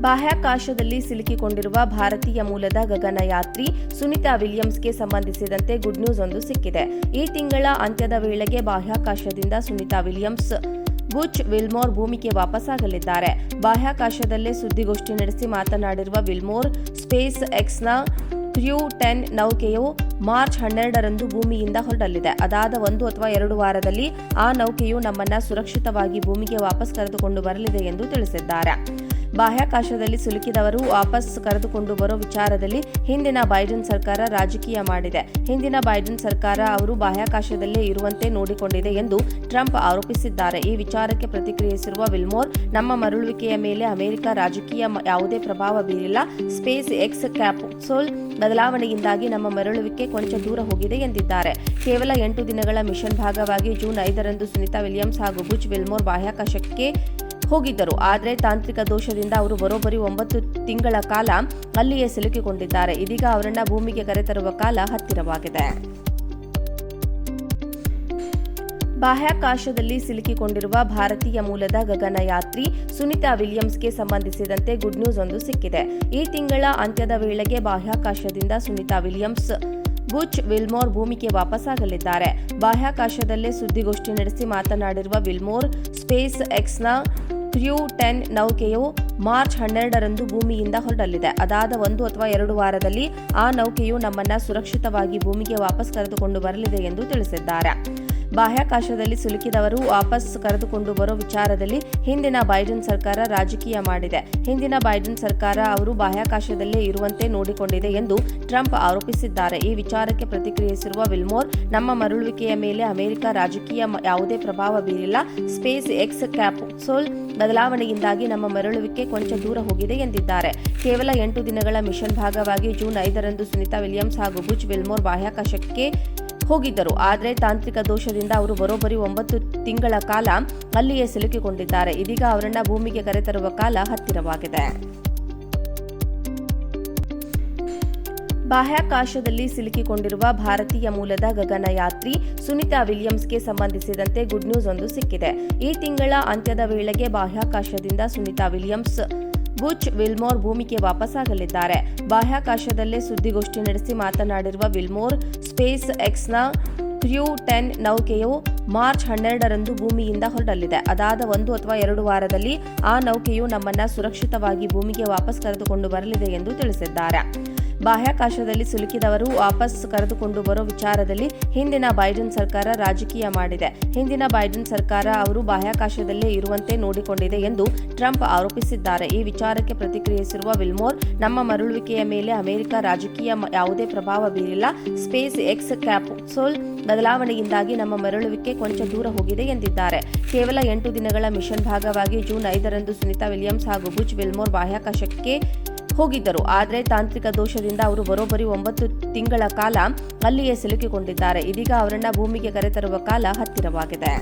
ಬಾಹ್ಯಾಕಾಶದಲ್ಲಿ ಸಿಲುಕಿಕೊಂಡಿರುವ ಭಾರತೀಯ ಮೂಲದ ಗಗನಯಾತ್ರಿ ಸುನಿತಾ ವಿಲಿಯಮ್ಸ್ಗೆ ಸಂಬಂಧಿಸಿದಂತೆ ಗುಡ್ ನ್ಯೂಸ್ ಒಂದು ಸಿಕ್ಕಿದೆ. ಈ ತಿಂಗಳ ಅಂತ್ಯದ ವೇಳೆಗೆ ಬಾಹ್ಯಾಕಾಶದಿಂದ ಸುನಿತಾ ವಿಲಿಯಮ್ಸ್ ಬುಚ್ ವಿಲ್ಮೋರ್ ಭೂಮಿಗೆ ವಾಪಸ್ಸಾಗಲಿದ್ದಾರೆ. ಬಾಹ್ಯಾಕಾಶದಲ್ಲೇ ಸುದ್ದಿಗೋಷ್ಠಿ ನಡೆಸಿ ಮಾತನಾಡಿರುವ ವಿಲ್ಮೋರ್, ಸ್ಪೇಸ್ ಎಕ್ಸ್ನ ಕ್ರ್ಯೂ 10 ನೌಕೆಯು ಮಾರ್ಚ್ 12ರಂದು ಭೂಮಿಯಿಂದ ಹೊರಡಲಿದೆ. ಅದಾದ 1 ಅಥವಾ 2 ವಾರದಲ್ಲಿ ಆ ನೌಕೆಯು ನಮ್ಮನ್ನು ಸುರಕ್ಷಿತವಾಗಿ ಭೂಮಿಗೆ ವಾಪಸ್ ಕರೆದುಕೊಂಡು ಬರಲಿದೆ ಎಂದು ತಿಳಿಸಿದ್ದಾರೆ. ಬಾಹ್ಯಾಕಾಶದಲ್ಲಿ ಸಿಲುಕಿದವರು ವಾಪಸ್ ಕರೆದುಕೊಂಡು ಬರೋ ವಿಚಾರದಲ್ಲಿ ಹಿಂದಿನ ಬೈಡನ್ ಸರ್ಕಾರ ರಾಜಕೀಯ ಮಾಡಿದೆ. ಹಿಂದಿನ ಬೈಡನ್ ಸರ್ಕಾರ ಅವರು ಬಾಹ್ಯಾಕಾಶದಲ್ಲೇ ಇರುವಂತೆ ನೋಡಿಕೊಂಡಿದೆ ಎಂದು ಟ್ರಂಪ್ ಆರೋಪಿಸಿದ್ದಾರೆ. ಈ ವಿಚಾರಕ್ಕೆ ಪ್ರತಿಕ್ರಿಯಿಸಿರುವ ವಿಲ್ಮೋರ್, ನಮ್ಮ ಮರಳುವಿಕೆಯ ಮೇಲೆ ಅಮೆರಿಕ ರಾಜಕೀಯ ಯಾವುದೇ ಪ್ರಭಾವ ಬೀರಿಲ್ಲ. ಸ್ಪೇಸ್ ಎಕ್ಸ್ ಕ್ಯಾಪ್ಸೂಲ್ ಬದಲಾವಣೆಯಿಂದಾಗಿ ನಮ್ಮ ಮರಳುವಿಕೆ ಕೊಂಚ ದೂರ ಹೋಗಿದೆ ಎಂದಿದ್ದಾರೆ. ಕೇವಲ 8 ದಿನಗಳ ಮಿಷನ್ ಭಾಗವಾಗಿ ಜೂನ್ 5ರಂದು ಸುನಿತಾ ವಿಲಿಯಮ್ಸ್ ಹಾಗೂ ಬುಚ್ ವಿಲ್ಮೋರ್ ಬಾಹ್ಯಾಕಾಶಕ್ಕೆ ಹೋಗಿದ್ದರು. ಆದರೆ ತಾಂತ್ರಿಕ ದೋಷದಿಂದ ಅವರು ಬರೋಬ್ಬರಿ 9 ತಿಂಗಳ ಕಾಲ ಅಲ್ಲಿಯೇ ಸಿಲುಕಿಕೊಂಡಿದ್ದಾರೆ. ಇದೀಗ ಅವರನ್ನ ಭೂಮಿಗೆ ಕರೆತರುವ ಕಾಲ ಹತ್ತಿರವಾಗಿದೆ. ಬಾಹ್ಯಾಕಾಶದಲ್ಲಿ ಸಿಲುಕಿಕೊಂಡಿರುವ ಭಾರತೀಯ ಮೂಲದ ಗಗನಯಾತ್ರಿ ಸುನಿತಾ ವಿಲಿಯಮ್ಸ್ಗೆ ಸಂಬಂಧಿಸಿದಂತೆ ಗುಡ್ ನ್ಯೂಸ್ ಒಂದು ಸಿಕ್ಕಿದೆ. ಈ ತಿಂಗಳ ಅಂತ್ಯದ ವೇಳೆಗೆ ಬಾಹ್ಯಾಕಾಶದಿಂದ ಸುನಿತಾ ವಿಲಿಯಮ್ಸ್ ಬುಚ್ ವಿಲ್ಮೋರ್ ಭೂಮಿಗೆ ವಾಪಸ್ಸಾಗಲಿದ್ದಾರೆ. ಬಾಹ್ಯಾಕಾಶದಲ್ಲೇ ಸುದ್ದಿಗೋಷ್ಠಿ ನಡೆಸಿ ಮಾತನಾಡಿರುವ ವಿಲ್ಮೋರ್, ಸ್ಪೇಸ್ ಎಕ್ಸ್ನ ಕ್ರ್ಯೂ 10 ನೌಕೆಯು ಮಾರ್ಚ್ 12ರಂದು ಭೂಮಿಯಿಂದ ಹೊರಡಲಿದೆ. ಅದಾದ 1 ಅಥವಾ 2 ವಾರದಲ್ಲಿ ಆ ನೌಕೆಯು ನಮ್ಮನ್ನು ಸುರಕ್ಷಿತವಾಗಿ ಭೂಮಿಗೆ ವಾಪಸ್ ಕರೆದುಕೊಂಡು ಬರಲಿದೆ ಎಂದು ತಿಳಿಸಿದ್ದಾರೆ. ಬಾಹ್ಯಾಕಾಶದಲ್ಲಿ ಸಿಲುಕಿದವರು ವಾಪಸ್ ಕರೆದುಕೊಂಡು ಬರೋ ವಿಚಾರದಲ್ಲಿ ಹಿಂದಿನ ಬೈಡನ್ ಸರ್ಕಾರ ರಾಜಕೀಯ ಮಾಡಿದೆ. ಹಿಂದಿನ ಬೈಡನ್ ಸರ್ಕಾರ ಅವರು ಬಾಹ್ಯಾಕಾಶದಲ್ಲೇ ಇರುವಂತೆ ನೋಡಿಕೊಂಡಿದೆ ಎಂದು ಟ್ರಂಪ್ ಆರೋಪಿಸಿದ್ದಾರೆ. ಈ ವಿಚಾರಕ್ಕೆ ಪ್ರತಿಕ್ರಿಯಿಸಿರುವ ವಿಲ್ಮೋರ್, ನಮ್ಮ ಮರಳುವಿಕೆಯ ಮೇಲೆ ಅಮೆರಿಕ ರಾಜಕೀಯ ಯಾವುದೇ ಪ್ರಭಾವ ಬೀರಿಲ್ಲ. ಸ್ಪೇಸ್ ಎಕ್ಸ್ ಕ್ಯಾಪ್ಸೂಲ್ ಬದಲಾವಣೆಯಿಂದಾಗಿ ನಮ್ಮ ಮರಳುವಿಕೆ ಕೊಂಚ ದೂರ ಹೋಗಿದೆ ಎಂದಿದ್ದಾರೆ. ಕೇವಲ 8 ದಿನಗಳ ಮಿಷನ್ ಭಾಗವಾಗಿ ಜೂನ್ 5ರಂದು ಸುನಿತಾ ವಿಲಿಯಮ್ಸ್ ಹಾಗೂ ಬುಚ್ ವಿಲ್ಮೋರ್ ಬಾಹ್ಯಾಕಾಶಕ್ಕೆ ಹೋಗಿದ್ದರು. ಆದರೆ ತಾಂತ್ರಿಕ ದೋಷದಿಂದ ಅವರು ಬರೋಬ್ಬರಿ 9 ತಿಂಗಳ ಕಾಲ ಅಲ್ಲಿಯೇ ಸಿಲುಕಿಕೊಂಡಿದ್ದಾರೆ. ಇದೀಗ ಅವರನ್ನ ಭೂಮಿಗೆ ಕರೆತರುವ ಕಾಲ ಹತ್ತಿರವಾಗಿದೆ. ಬಾಹ್ಯಾಕಾಶದಲ್ಲಿ ಸಿಲುಕಿಕೊಂಡಿರುವ ಭಾರತೀಯ ಮೂಲದ ಗಗನಯಾತ್ರಿ ಸುನಿತಾ ವಿಲಿಯಮ್ಸ್ಗೆ ಸಂಬಂಧಿಸಿದಂತೆ ಗುಡ್ ನ್ಯೂಸ್ ಒಂದು ಸಿಕ್ಕಿದೆ. ಈ ತಿಂಗಳ ಅಂತ್ಯದ ವೇಳೆಗೆ ಬಾಹ್ಯಾಕಾಶದಿಂದ ಸುನಿತಾ ವಿಲಿಯಮ್ಸ್ ಬುಚ್ ವಿಲ್ಮೋರ್ ಭೂಮಿಗೆ ವಾಪಸ್ಸಾಗಲಿದ್ದಾರೆ. ಬಾಹ್ಯಾಕಾಶದಲ್ಲೇ ಸುದ್ದಿಗೋಷ್ಠಿ ನಡೆಸಿ ಮಾತನಾಡಿರುವ ವಿಲ್ಮೋರ್, ಸ್ಪೇಸ್ ಎಕ್ಸ್ನ ಕ್ರ್ಯೂ 10 ನೌಕೆಯು ಮಾರ್ಚ್ 12ರಂದು ಭೂಮಿಯಿಂದ ಹೊರಡಲಿದೆ. ಅದಾದ 1 ಅಥವಾ 2 ವಾರದಲ್ಲಿ ಆ ನೌಕೆಯು ನಮ್ಮನ್ನು ಸುರಕ್ಷಿತವಾಗಿ ಭೂಮಿಗೆ ವಾಪಸ್ ಕರೆದುಕೊಂಡು ಬರಲಿದೆ ಎಂದು ತಿಳಿಸಿದ್ದಾರೆ. ಬಾಹ್ಯಾಕಾಶದಲ್ಲಿ ಸಿಲುಕಿದವರು ವಾಪಸ್ ಕರೆದುಕೊಂಡು ಬರೋ ವಿಚಾರದಲ್ಲಿ ಹಿಂದಿನ ಬೈಡನ್ ಸರ್ಕಾರ ರಾಜಕೀಯ ಮಾಡಿದೆ. ಹಿಂದಿನ ಬೈಡನ್ ಸರ್ಕಾರ ಅವರು ಬಾಹ್ಯಾಕಾಶದಲ್ಲೇ ಇರುವಂತೆ ನೋಡಿಕೊಂಡಿದೆ ಎಂದು ಟ್ರಂಪ್ ಆರೋಪಿಸಿದ್ದಾರೆ. ಈ ವಿಚಾರಕ್ಕೆ ಪ್ರತಿಕ್ರಿಯಿಸಿರುವ ವಿಲ್ಮೋರ್, ನಮ್ಮ ಮರಳುವಿಕೆಯ ಮೇಲೆ ಅಮೆರಿಕ ರಾಜಕೀಯ ಯಾವುದೇ ಪ್ರಭಾವ ಬೀರಿಲ್ಲ. ಸ್ಪೇಸ್ ಎಕ್ಸ್ ಕ್ಯಾಪ್ಸೂಲ್ ಬದಲಾವಣೆಯಿಂದಾಗಿ ನಮ್ಮ ಮರಳುವಿಕೆ ಕೊಂಚ ದೂರ ಹೋಗಿದೆ ಎಂದಿದ್ದಾರೆ. ಕೇವಲ 8 ದಿನಗಳ ಮಿಷನ್ ಭಾಗವಾಗಿ ಜೂನ್ 5ರಂದು ಸುನಿತಾ ವಿಲಿಯಮ್ಸ್ ಹಾಗೂ ಬುಚ್ ವಿಲ್ಮೋರ್ ಬಾಹ್ಯಾಕಾಶಕ್ಕೆ ಹೋಗಿದ್ದರು. ಆದರೆ ತಾಂತ್ರಿಕ ದೋಷದಿಂದ ಅವರು ಬರೋಬ್ಬರಿ 9 ತಿಂಗಳ ಕಾಲ ಅಲ್ಲಿಯೇ ಸಿಲುಕಿಕೊಂಡಿದ್ದಾರೆ. ಇದೀಗ ಅವರನ್ನ ಭೂಮಿಗೆ ಕರೆತರುವ ಕಾಲ ಹತ್ತಿರವಾಗಿದೆ.